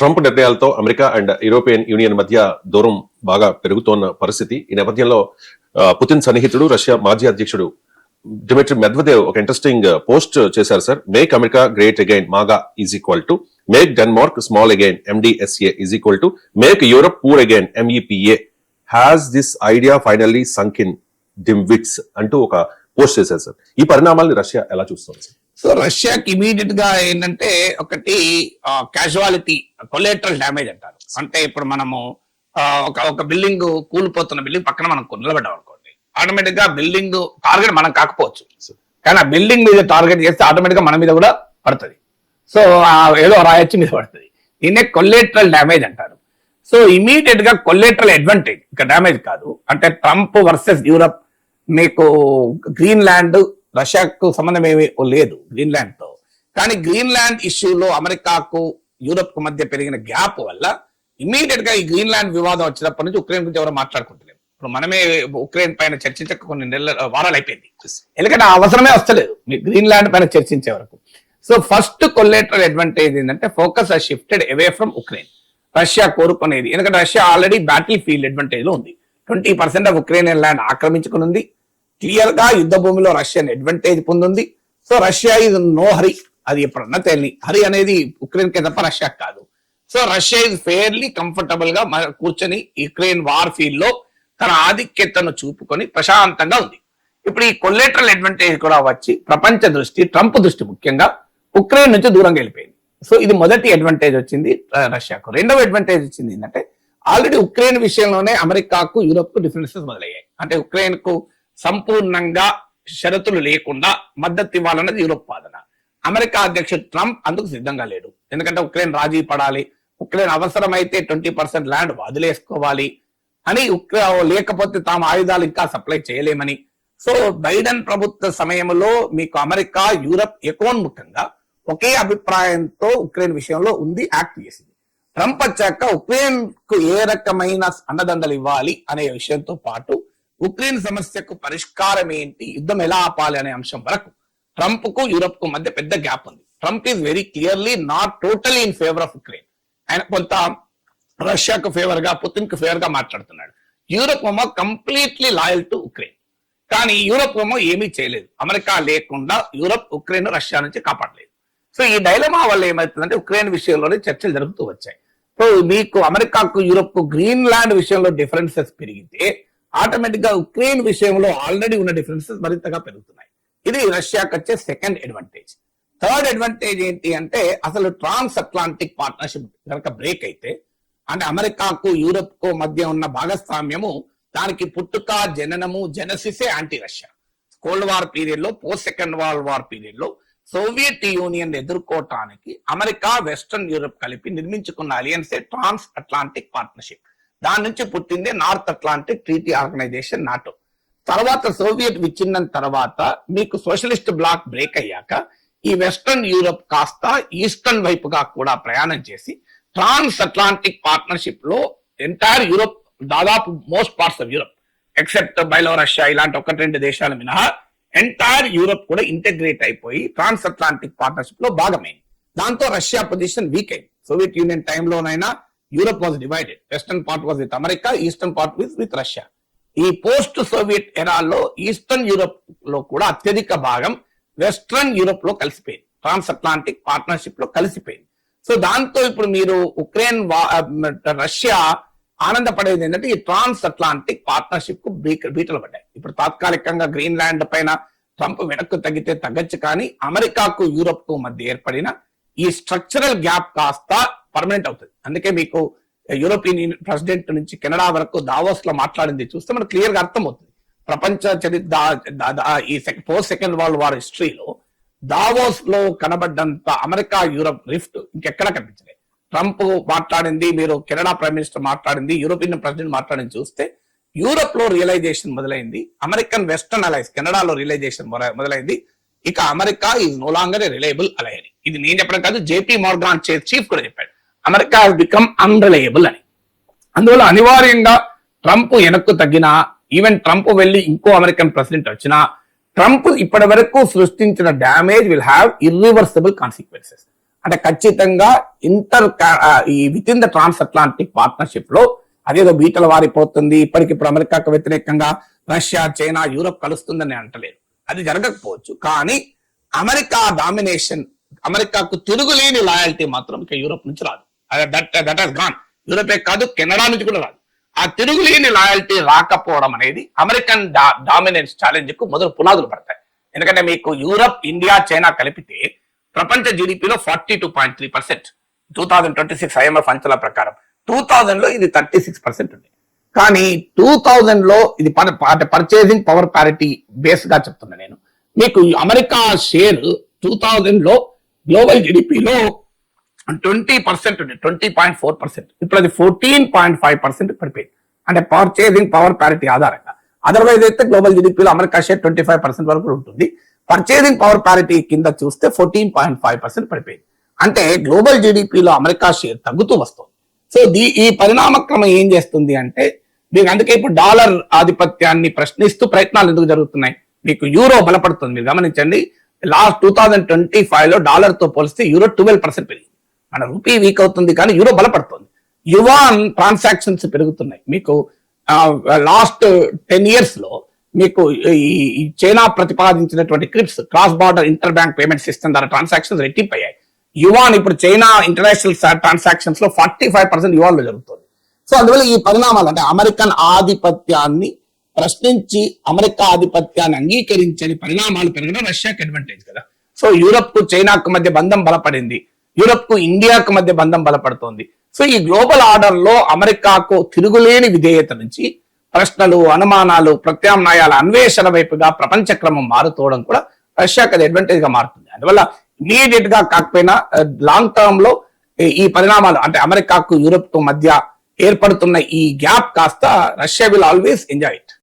Trump నిర్ణయాలతో America and European union మధ్య దూరం బాగా పెరుగుతోన్న పరిస్థితి. ఈ నేపథ్యంలో పుతిన్ సన్నిహితుడు రష్యా మాజీ అధ్యక్షుడు డిమిట్రీ మెద్వదేవ్ ఒక ఇంట్రెస్టింగ్ పోస్ట్ చేశారు sir. Make America great again MAGA is equal to make Denmark small again MDSA is equal to make Europe poor again MEPA. Has this idea finally sunk in dimwits అంటూ ఒక post చేశారు sir. ఈ పరిణామాలను Russia ఎలా చూస్తుంది sir? So రష్యాకి immediate గా ఏంటంటే ఒకటి క్యాజువాలిటీ కొలేటరల్ డ్యామేజ్ అంటారు. అంటే ఇప్పుడు మనము ఒక బిల్డింగ్ కూలిపోతున్న బిల్డింగ్ పక్కన మనం నిలబడ్డాం అనుకోండి, ఆటోమేటిక్ గా బిల్డింగ్ టార్గెట్ మనం కాకపోవచ్చు, కానీ ఆ బిల్డింగ్ మీద టార్గెట్ చేస్తే ఆటోమేటిక్ గా మన మీద కూడా పడుతుంది. సో ఏదో రాయొచ్చి మీద పడుతుంది. దీన్నే కొలేటరల్ డ్యామేజ్ అంటారు. సో ఇమీడియట్ గా కొలేటరల్ అడ్వాంటేజ్, ఇక డ్యామేజ్ కాదు. అంటే ట్రంప్ వర్సెస్ యూరప్, మీకు గ్రీన్లాండ్ రష్యాకు సంబంధం ఏమీ లేదు గ్రీన్లాండ్ తో, కానీ గ్రీన్లాండ్ ఇష్యూలో అమెరికాకు యూరప్ కు మధ్య పెరిగిన గ్యాప్ వల్ల ఇమీడియట్ గా ఈ గ్రీన్లాండ్ వివాదం వచ్చినప్పటి నుంచి ఉక్రెయిన్ గురించి ఎవరో మాట్లాడుకుంటలేము. ఇప్పుడు మనమే ఉక్రెయిన్ పైన చర్చించక కొన్ని వారాలు అయిపోయింది, ఎందుకంటే అవసరమే వస్తలేదు మీ గ్రీన్లాండ్ పైన చర్చించే వరకు. సో ఫస్ట్ కొలేటరల్ అడ్వాంటేజ్ ఏంటంటే focus has shifted away from Ukraine. Russia కోరుకునేది, ఎందుకంటే Russia already battle field advantage లో ఉంది. 20% ఆఫ్ ఉక్రెయిన్ ల్యాండ్ ఆక్రమించుకుని ఉంది. క్లియర్ గా యుద్ధ భూమిలో రష్యన్ అడ్వాంటేజ్ పొందింది. సో రష్యా ఇది నో హరి, అది ఎప్పుడన్నా తేలి హరి అనేది ఉక్రెయిన్ కే తప్ప రష్యా కాదు. So Russia is fairly comfortable గా కూర్చొని యుక్రెయిన్ వార్ ఫీల్డ్ లో తన ఆధిక్యతను చూపుకొని ప్రశాంతంగా ఉంది. ఇప్పుడు ఈ కొలేటరల్ అడ్వాంటేజ్ కూడా వచ్చి ప్రపంచ దృష్టి, ట్రంప్ దృష్టి ముఖ్యంగా ఉక్రెయిన్ నుంచి దూరంగా వెళ్ళిపోయింది. సో ఇది మొదటి అడ్వాంటేజ్ వచ్చింది రష్యాకు. రెండవ అడ్వాంటేజ్ వచ్చింది ఏంటంటే ఆల్రెడీ ఉక్రెయిన్ విషయంలోనే అమెరికాకు యూరోప్ కు డిఫరెన్సెస్ మొదలయ్యాయి. అంటే ఉక్రెయిన్ కు సంపూర్ణంగా షరతులు లేకుండా మద్దతు ఇవ్వాలన్నది యూరోప్ వాదన. అమెరికా అధ్యక్షుడు ట్రంప్ అందుకు సిద్ధంగా లేడు, ఎందుకంటే ఉక్రెయిన్ రాజీ పడాలి, ఉక్రెయిన్ అవసరమైతే 20% ల్యాండ్ వదిలేసుకోవాలి అని, లేకపోతే తాము ఆయుధాలు ఇంకా సప్లై చేయలేమని. సో బైడెన్ ప్రభుత్వ సమయంలో మీకు అమెరికా యూరప్ ఏకోన్ముఖంగా ఒకే అభిప్రాయంతో ఉక్రెయిన్ విషయంలో ఉంది, యాక్ట్ చేసింది. ట్రంప్ వచ్చాక ఉక్రెయిన్ కు ఏ రకమైన అండదండలు ఇవ్వాలి అనే విషయంతో పాటు ఉక్రెయిన్ సమస్యకు పరిష్కారం ఏంటి, యుద్ధం ఎలా ఆపాలి అనే అంశం వరకు ట్రంప్ కు యూరప్ కు మధ్య పెద్ద గ్యాప్ ఉంది. Trump is very clearly not totally in favour of Ukraine. ఆయన కొంత రష్యాకు ఫేవర్ గా, పుతిన్ కు ఫేవర్ గా మాట్లాడుతున్నాడు. యూరప్ ఏమో కంప్లీట్లీ లాయల్ టు ఉక్రెయిన్, కానీ యూరప్ ఏమో ఏమీ చేయలేదు. అమెరికా లేకుండా యూరప్ ఉక్రెయిన్ రష్యా నుంచి కాపాడలేదు. సో ఈ డైలమా వల్ల ఏమవుతుందంటే ఉక్రెయిన్ విషయంలోనే చర్చలు జరుగుతూ వచ్చాయి. సో మీకు అమెరికాకు యూరప్ కు గ్రీన్లాండ్ విషయంలో డిఫరెన్సెస్ పెరిగితే ఆటోమేటిక్ గా ఉక్రెయిన్ విషయంలో ఆల్రెడీ ఉన్న డిఫరెన్సెస్ మరింతగా పెరుగుతున్నాయి. ఇది రష్యాకి వచ్చే సెకండ్ అడ్వాంటేజ్. థర్డ్ అడ్వాంటేజ్ ఏంటి అంటే అసలు ట్రాన్స్ అట్లాంటిక్ పార్ట్నర్షిప్ కనుక బ్రేక్ అయితే, అంటే అమెరికాకు యూరప్ కు మధ్య ఉన్న భాగస్వామ్యము, దానికి పుట్టుక, జననము, జెనసిసే anti Russia. Cold war period లో, post second world war period లో సోవియట్ యూనియన్ ఎదుర్కోవటానికి అమెరికా, వెస్టర్న్ యూరప్ కలిపి నిర్మించుకున్న అలియన్సే ట్రాన్స్ అట్లాంటిక్ పార్ట్నర్షిప్. దాని నుంచి పుట్టిందే North Atlantic Treaty Organization, NATO. తర్వాత సోవియట్ విచ్ఛిన్నం తర్వాత మీకు సోషలిస్ట్ బ్లాక్ బ్రేక్ అయ్యాక ఈ వెస్టర్న్ యూరప్ కాస్త ఈస్టర్న్ వైపుగా కూడా ప్రయాణం చేసి ట్రాన్స్ అట్లాంటిక్ పార్ట్నర్షిప్ లో ఎంటైర్ యూరప్, దాదాపు most parts of Europe except Belarus ఇలాంటి 1-2 దేశాలు మినహా ఎంటైర్ యూరప్ కూడా ఇంటెగ్రేట్ అయిపోయి ట్రాన్స్ అట్లాంటిక్ పార్ట్నర్షిప్ లో భాగమైంది. దాంతో రష్యా పొజిషన్ వీక్ అయింది. సోవియట్ యూనియన్ టైంలోనైనా Europe was divided. Western part was with America, eastern part with Russia. ఈ పోస్ట్ సోవియట్ ఎరాలో ఈస్టర్న్ యూరప్ లో కూడా అత్యధిక భాగం వెస్ట్రన్ యూరప్ లో కలిసిపోయింది, ట్రాన్స్ అట్లాంటిక్ పార్ట్నర్షిప్ లో కలిసిపోయింది. సో దాంతో ఇప్పుడు మీరు ఉక్రెయిన్, రష్యా ఆనందపడేది ఏంటంటే ఈ ట్రాన్స్ అట్లాంటిక్ పార్ట్నర్షిప్ కు బీటలు పడ్డాయి. ఇప్పుడు తాత్కాలికంగా గ్రీన్లాండ్ పైన ట్రంప్ వెనక్కు తగ్గితే తగ్గచ్చు, కానీ అమెరికాకు యూరప్ కు మధ్య ఏర్పడిన ఈ స్ట్రక్చరల్ గ్యాప్ కాస్త పర్మనెంట్ అవుతుంది. అందుకే మీకు యూరోపియన్ యూనియన్ ప్రెసిడెంట్ నుంచి కెనడా వరకు దావోస్ లో మాట్లాడింది చూస్తే మనకు క్లియర్ గా అర్థమవుతుంది. ప్రపంచ చరిత్ర ఈ పోస్ట్ సెకండ్ వరల్డ్ వార్ హిస్టరీలో దావోస్ లో కనబడ్డంత అమెరికా యూరప్ రిఫ్ట్ ఇంకెక్కడా కనిపించలేదు. ట్రంప్ మాట్లాడింది, మీరు కెనడా ప్రైమ్ మినిస్టర్ మాట్లాడింది, యూరోపియన్ ప్రెసిడెంట్ మాట్లాడింది చూస్తే యూరప్ లో రియలైజేషన్ మొదలైంది, అమెరికన్ వెస్టర్న్ అలైన్స్ కెనడాలో రియలైజేషన్ మొదలైంది. ఇక America is no longer a reliable ally అని. ఇది నేను చెప్పడం కాదు, JP మోర్గాన్ చీఫ్ కూడా చెప్పాడు, అమెరికా హాస్ బికమ్ అన్రిలయబుల్ అని. అందువల్ల అనివార్యంగా ట్రంప్ వెనక్కు తగ్గినా, ఈవెన్ ట్రంప్ వెళ్ళి ఇంకో అమెరికన్ ప్రెసిడెంట్ వచ్చినా, ట్రంప్ ఇప్పటి వరకు సృష్టించిన damage will have irreversible consequences. అంటే ఖచ్చితంగా ఈ within the trans Atlantic partnership లో అదేదో బీటలు వారిపోతుంది, ఇప్పటికిప్పుడు అమెరికాకు వ్యతిరేకంగా రష్యా, చైనా, యూరప్ కలుస్తుందని అంటలేదు. అది జరగకపోవచ్చు. కానీ అమెరికా డామినేషన్, అమెరికాకు తిరుగులేని లాయల్టీ మాత్రం ఇక యూరప్ నుంచి రాదు. That has gone. యూరోపే కాదు, కెనడా నుంచి కూడా రాదు. ఆ తిరుగులేని లాయల్టీ రాకపోవడం అనేది అమెరికన్ డామినెన్స్ ఛాలెంజ్ కు మొదలు పునాదులు పడతాయి. ఎందుకంటే మీకు యూరప్, ఇండియా, చైనా కలిపితే ప్రపంచ జీడిపిలో 42.3% 2026 IMF అంచనాల ప్రకారం. 2000 లో ఇది 36% ఉంది. కానీ 2000 లో ఇది పర్చేసింగ్ పవర్ పారిటీ బేస్ గా చెప్తున్నా నేను. మీకు అమెరికా షేర్ 2000 లో గ్లోబల్ జీడిపిలో 20% ఉంది, 20.4%. ఇప్పుడు అది 14.5% పడిపోయింది. అంటే పర్చేసింగ్ పవర్ పారిటీ ఆధారంగా. అదర్వైజ్ అయితే గ్లోబల్ జీడిపిలో అమెరికా షేర్ 25% వరకు ఉంటుంది. పర్చేసింగ్ పవర్ పారిటీ కింద చూస్తే 14.5% పడిపోయింది. అంటే గ్లోబల్ జీడిపిలో అమెరికా షేర్ తగ్గుతూ వస్తుంది. సో ఈ పరిణామక్రమం ఏం చేస్తుంది అంటే మీకు అందుకే ఇప్పుడు డాలర్ ఆధిపత్యాన్ని ప్రశ్నిస్తూ ప్రయత్నాలు ఎందుకు జరుగుతున్నాయి. మీకు యూరో బలపడుతుంది. మీరు గమనించండి, లాస్ట్ 2025 లో డాలర్ తో పోలిస్తే యూరో 12% పెరిగింది. మన రూపీ వీక్ అవుతుంది కానీ యూరో బలపడుతుంది. యువాన్ ట్రాన్సాక్షన్స్ పెరుగుతున్నాయి. మీకు లాస్ట్ 10 years లో మీకు ఈ చైనా ప్రతిపాదించినటువంటి CIPS, cross border inter bank payment system ద్వారా ట్రాన్సాక్షన్స్ రెట్టింపయ్యాయి. యువాన్ ఇప్పుడు చైనా ఇంటర్నేషనల్ ట్రాన్సాక్షన్స్ లో 45% యువాన్ లో జరుగుతుంది. సో అందువల్ల ఈ పరిణామాలు అంటే అమెరికన్ ఆధిపత్యాన్ని ప్రశ్నించి అమెరికా ఆధిపత్యాన్ని అంగీకరించని పరిణామాలు పెరగడం రష్యాకి అడ్వాంటేజ్ కదా. సో యూరప్ కు చైనాకు మధ్య బంధం బలపడింది, యూరప్ కు ఇండియాకు మధ్య బంధం బలపడుతోంది. సో ఈ గ్లోబల్ ఆర్డర్ లో అమెరికాకు తిరుగులేని విధేయత నుంచి ప్రశ్నలు, అనుమానాలు, ప్రత్యామ్నాయాల అన్వేషణ వైపుగా ప్రపంచ క్రమం మారుతోవడం కూడా రష్యాకి అది అడ్వాంటేజ్ గా మారుతుంది. అందువల్ల ఇమీడియట్ గా కాకపోయినా లాంగ్ టర్మ్ లో ఈ పరిణామాలు అంటే అమెరికాకు యూరప్ కు మధ్య ఏర్పడుతున్న ఈ గ్యాప్ కాస్త Russia will always enjoy it.